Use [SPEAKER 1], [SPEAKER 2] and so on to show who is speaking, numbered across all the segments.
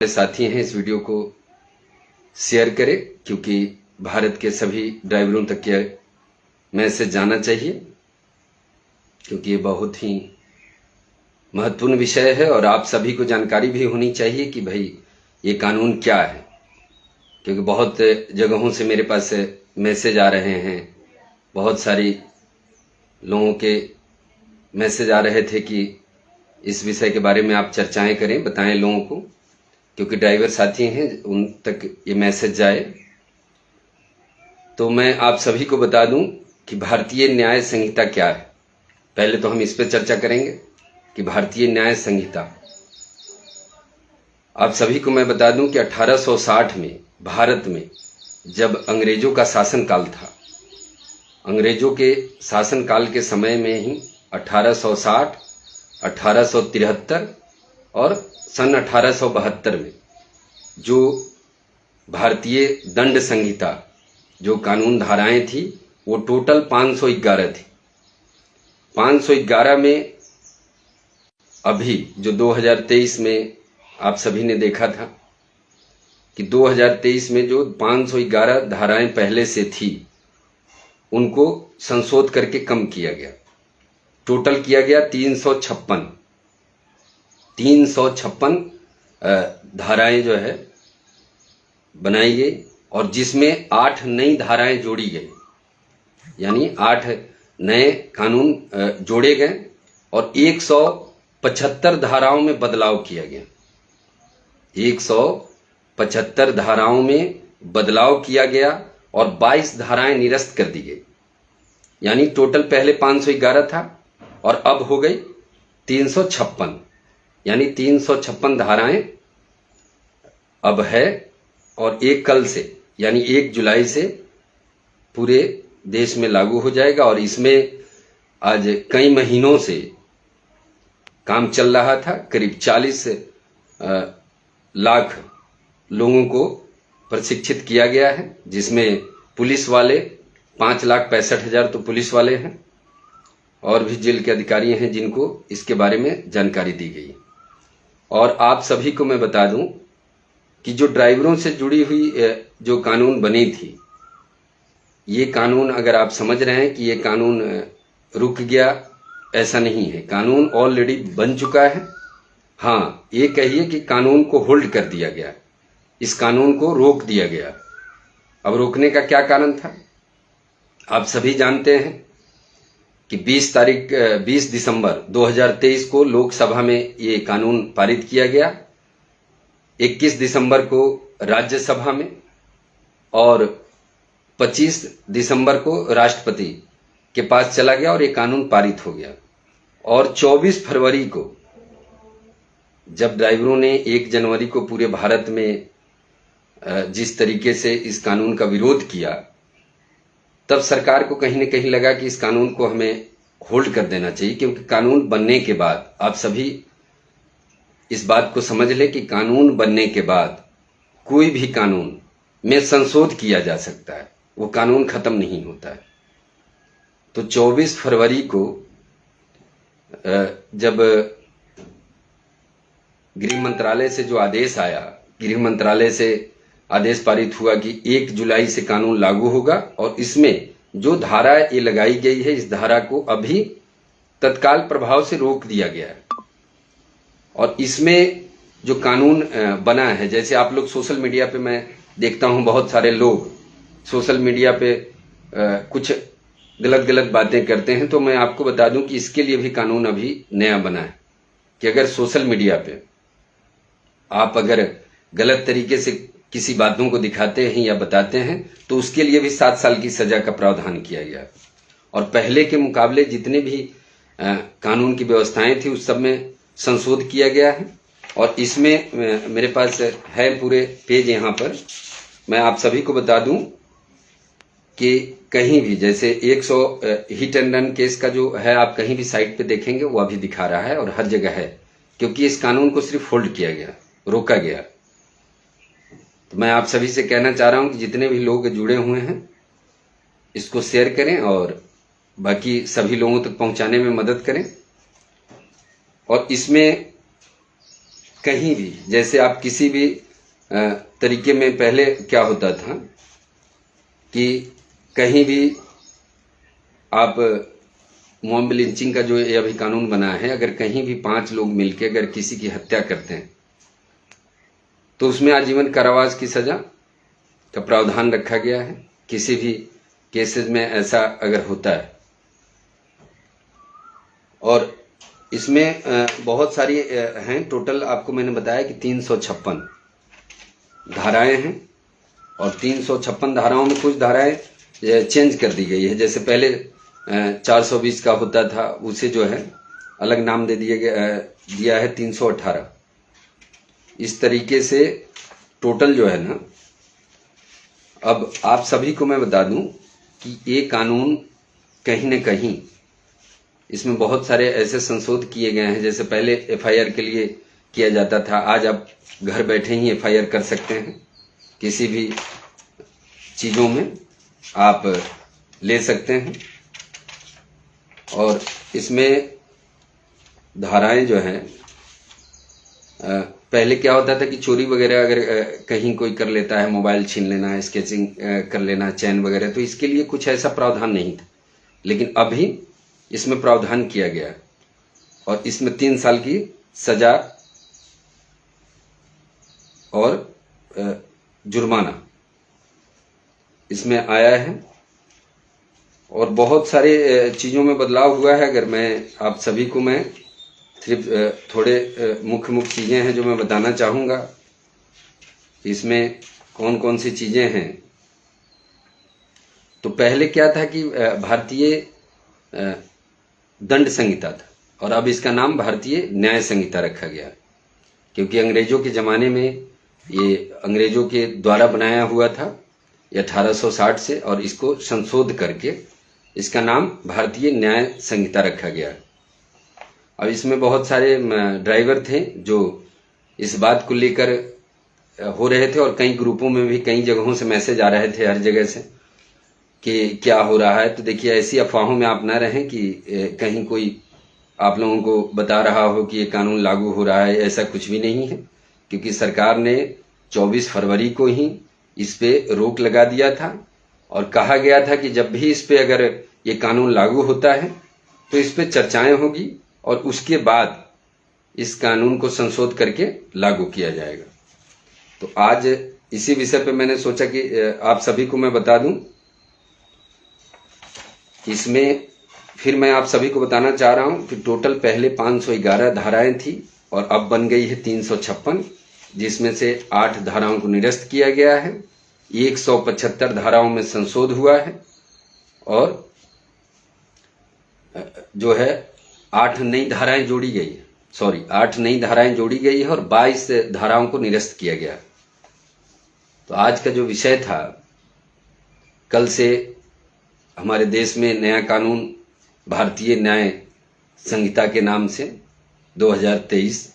[SPEAKER 1] साथी हैं इस वीडियो को शेयर करें, क्योंकि भारत के सभी ड्राइवरों तक यह मैसेज जाना चाहिए, क्योंकि ये बहुत ही महत्वपूर्ण विषय है और आप सभी को जानकारी भी होनी चाहिए कि भाई ये कानून क्या है। क्योंकि बहुत जगहों से मेरे पास मैसेज आ रहे हैं, बहुत सारी लोगों के मैसेज आ रहे थे कि इस विषय के बारे में आप चर्चाएं करें, बताएं लोगों को, क्योंकि ड्राइवर साथी हैं उन तक ये मैसेज जाए। तो मैं आप सभी को बता दूं कि भारतीय न्याय संहिता क्या है। पहले तो हम इस पर चर्चा करेंगे कि भारतीय न्याय संहिता, आप सभी को मैं बता दूं कि 1860 में भारत में जब अंग्रेजों का शासनकाल था, अंग्रेजों के शासनकाल के समय में ही 1860, 1873 और सन 1872 में जो भारतीय दंड संहिता, जो कानून धाराएं थी, वो टोटल 511 थी। 511 में अभी जो 2023 में आप सभी ने देखा था कि 2023 में जो 511 धाराएं पहले से थी उनको संशोध करके कम किया गया। टोटल किया गया 356 धाराएं जो है बनाई गई, और जिसमें 8 नई धाराएं जोड़ी गई, यानी 8 नए कानून जोड़े गए और 175 धाराओं में बदलाव किया गया। 175 धाराओं में बदलाव किया गया और 22 धाराएं निरस्त कर दी गई। यानी टोटल पहले 511 था और अब हो गई 356, यानी 356 धाराएं अब है। और एक कल से यानी 1 जुलाई से पूरे देश में लागू हो जाएगा। और इसमें आज कई महीनों से काम चल रहा था। करीब 40 लाख लोगों को प्रशिक्षित किया गया है, जिसमें पुलिस वाले 5,65,000 तो पुलिस वाले हैं और भी जेल के अधिकारी हैं जिनको इसके बारे में जानकारी दी गई। और आप सभी को मैं बता दूं कि जो ड्राइवरों से जुड़ी हुई जो कानून बनी थी, ये कानून अगर आप समझ रहे हैं कि ये कानून रुक गया, ऐसा नहीं है। कानून ऑलरेडी बन चुका है। हाँ, ये कहिए कि कानून को होल्ड कर दिया गया, इस कानून को रोक दिया गया। अब रोकने का क्या कारण था? आप सभी जानते हैं कि 20 दिसंबर 2023 को लोकसभा में ये कानून पारित किया गया, 21 दिसंबर को राज्यसभा में और 25 दिसंबर को राष्ट्रपति के पास चला गया और ये कानून पारित हो गया। और 24 फरवरी को जब ड्राइवरों ने 1 जनवरी को पूरे भारत में जिस तरीके से इस कानून का विरोध किया, तब सरकार को कहीं न कहीं लगा कि इस कानून को हमें होल्ड कर देना चाहिए। क्योंकि कानून बनने के बाद, आप सभी इस बात को समझ ले कि कानून बनने के बाद कोई भी कानून में संशोधन किया जा सकता है, वो कानून खत्म नहीं होता है। तो 24 फरवरी को जब गृह मंत्रालय से जो आदेश आया, गृह मंत्रालय से आदेश पारित हुआ कि 1 जुलाई से कानून लागू होगा और इसमें जो धारा ये लगाई गई है, इस धारा को अभी तत्काल प्रभाव से रोक दिया गया है। और इसमें जो कानून बना है, जैसे आप लोग सोशल मीडिया पे, मैं देखता हूं बहुत सारे लोग सोशल मीडिया पे कुछ गलत बातें करते हैं, तो मैं आपको बता दूं कि इसके लिए भी कानून अभी नया बना है कि अगर सोशल मीडिया पे आप अगर गलत तरीके से किसी बातों को दिखाते हैं या बताते हैं, तो उसके लिए भी 7 साल की सजा का प्रावधान किया गया। और पहले के मुकाबले जितने भी कानून की व्यवस्थाएं थी उस सब में संशोधन किया गया है। और इसमें मेरे पास है पूरे पेज, यहाँ पर मैं आप सभी को बता दूं कि कहीं भी जैसे 100 हिट एंड रन केस का जो है, आप कहीं भी साइट पे देखेंगे वो अभी दिखा रहा है और हर जगह है, क्योंकि इस कानून को सिर्फ होल्ड किया गया, रोका गया। तो मैं आप सभी से कहना चाह रहा हूं कि जितने भी लोग जुड़े हुए हैं इसको शेयर करें और बाकी सभी लोगों तक पहुंचाने में मदद करें। और इसमें कहीं भी, जैसे आप किसी भी तरीके में, पहले क्या होता था कि कहीं भी आप मॉब लिंचिंग का जो ये अभी कानून बना है, अगर कहीं भी 5 लोग मिलकर अगर किसी की हत्या करते हैं तो उसमें आजीवन कारावास की सजा का प्रावधान रखा गया है। किसी भी केसेस में ऐसा अगर होता है, और इसमें बहुत सारी हैं, टोटल आपको मैंने बताया कि 356 धाराएं हैं, और 356 धाराओं में कुछ धाराएं चेंज कर दी गई है। जैसे पहले 420 का होता था, उसे जो है अलग नाम दे दिया है 318। इस तरीके से टोटल जो है ना, अब आप सभी को मैं बता दूं कि ये कानून कहीं न कहीं इसमें बहुत सारे ऐसे संशोधन किए गए हैं। जैसे पहले एफआईआर के लिए किया जाता था, आज आप घर बैठे ही एफआईआर कर सकते हैं, किसी भी चीज़ों में आप ले सकते हैं। और इसमें धाराएं जो हैं, पहले क्या होता था कि चोरी वगैरह अगर कहीं कोई कर लेता है, मोबाइल छीन लेना, स्केचिंग कर लेना, चैन वगैरह, तो इसके लिए कुछ ऐसा प्रावधान नहीं था। लेकिन अभी इसमें प्रावधान किया गया है, और इसमें 3 साल की सजा और जुर्माना इसमें आया है। और बहुत सारे चीज़ों में बदलाव हुआ है। अगर मैं आप सभी को, मैं सिर्फ थोड़े मुख्य चीज़ें हैं जो मैं बताना चाहूँगा। इसमें कौन कौन सी चीज़ें हैं। तो पहले क्या था कि भारतीय दंड संहिता था, और अब इसका नाम भारतीय न्याय संहिता रखा गया, क्योंकि अंग्रेजों के ज़माने में ये अंग्रेजों के द्वारा बनाया हुआ था 1860 से, और इसको संशोधित करके इसका नाम भारतीय न्याय संहिता रखा गया। अब इसमें बहुत सारे ड्राइवर थे जो इस बात को लेकर हो रहे थे, और कई ग्रुपों में भी कई जगहों से मैसेज आ रहे थे, हर जगह से, कि क्या हो रहा है। तो देखिए, ऐसी अफवाहों में आप ना रहें कि कहीं कोई आप लोगों को बता रहा हो कि ये कानून लागू हो रहा है। ऐसा कुछ भी नहीं है, क्योंकि सरकार ने 24 फरवरी को ही इस पे रोक लगा दिया था, और कहा गया था कि जब भी इस पे अगर ये कानून लागू होता है तो इस पे चर्चाएं होगी, और उसके बाद इस कानून को संशोधित करके लागू किया जाएगा। तो आज इसी विषय पे मैंने सोचा कि आप सभी को मैं बता दूं। इसमें फिर मैं आप सभी को बताना चाह रहा हूं कि टोटल पहले 511 धाराएं थी, और अब बन गई है 356, जिसमें से 8 धाराओं को निरस्त किया गया है, 175 धाराओं में संशोधन हुआ है, और जो है 8 नई धाराएं जोड़ी गई है, 8 नई धाराएं जोड़ी गई है, और 22 धाराओं को निरस्त किया गया। तो आज का जो विषय था, कल से हमारे देश में नया कानून भारतीय न्याय संहिता के नाम से 2023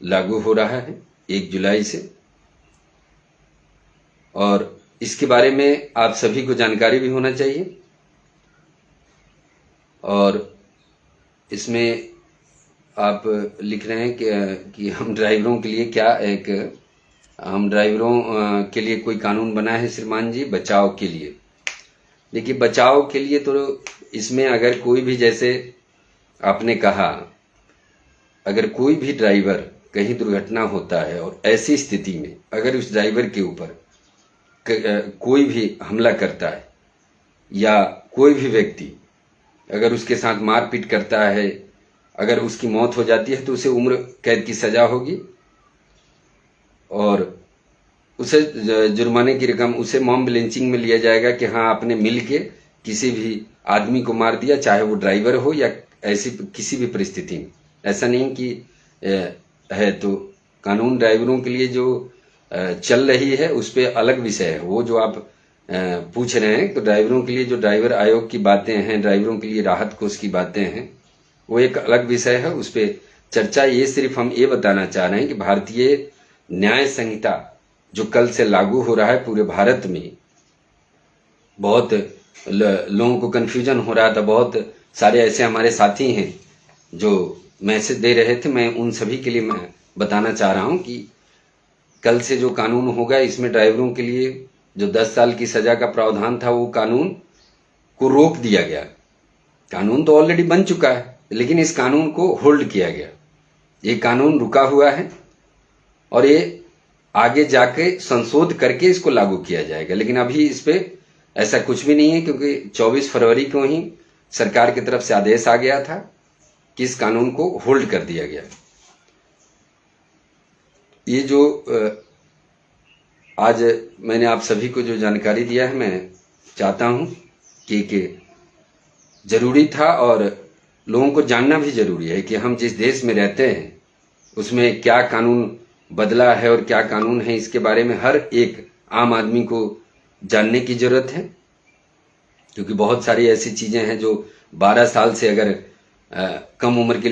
[SPEAKER 1] लागू हो रहा है 1 जुलाई से, और इसके बारे में आप सभी को जानकारी भी होना चाहिए। और इसमें आप लिख रहे हैं कि हम ड्राइवरों के लिए हम ड्राइवरों के लिए कोई कानून बना है श्रीमान जी, बचाव के लिए। देखिए, बचाव के लिए तो इसमें अगर कोई भी, जैसे आपने कहा, अगर कोई भी ड्राइवर कहीं दुर्घटना होता है, और ऐसी स्थिति में अगर उस ड्राइवर के ऊपर कोई भी हमला करता है, या कोई भी व्यक्ति अगर उसके साथ मारपीट करता है, अगर उसकी मौत हो जाती है, तो उसे उम्र कैद की सजा होगी, और उसे जुर्माने की रकम उसे मॉब लिंचिंग में लिया जाएगा कि हाँ, आपने मिल के किसी भी आदमी को मार दिया, चाहे वो ड्राइवर हो या ऐसी किसी भी परिस्थिति में। ऐसा नहीं कि है। तो कानून ड्राइवरों के लिए जो चल रही है उस पर अलग विषय है। वो जो आप पूछ रहे हैं, तो ड्राइवरों के लिए जो ड्राइवर आयोग की बातें हैं, ड्राइवरों के लिए राहत कोष की बातें हैं, वो एक अलग विषय है, उस पर चर्चा। ये सिर्फ हम ये बताना चाह रहे हैं कि भारतीय न्याय संहिता जो कल से लागू हो रहा है पूरे भारत में, बहुत लोगों को कन्फ्यूजन हो रहा था। बहुत सारे ऐसे हमारे साथी हैं जो मैसेज दे रहे थे, मैं उन सभी के लिए मैं बताना चाह रहा हूं कि कल से जो कानून होगा इसमें ड्राइवरों के लिए जो 10 साल की सजा का प्रावधान था वो कानून को रोक दिया गया। कानून तो ऑलरेडी बन चुका है, लेकिन इस कानून को होल्ड किया गया। ये कानून रुका हुआ है और ये आगे जाके संशोध करके इसको लागू किया जाएगा। लेकिन अभी इस पे ऐसा कुछ भी नहीं है, क्योंकि 24 फरवरी को ही सरकार की तरफ से आदेश आ गया था कि इस कानून को होल्ड कर दिया गया। ये जो आज मैंने आप सभी को जो जानकारी दिया है, मैं चाहता हूं कि जरूरी था और लोगों को जानना भी जरूरी है कि हम जिस देश में रहते हैं उसमें क्या कानून बदला है और क्या कानून है, इसके बारे में हर एक आम आदमी को जानने की जरूरत है। क्योंकि बहुत सारी ऐसी चीजें हैं जो 12 साल से अगर कम उम्र के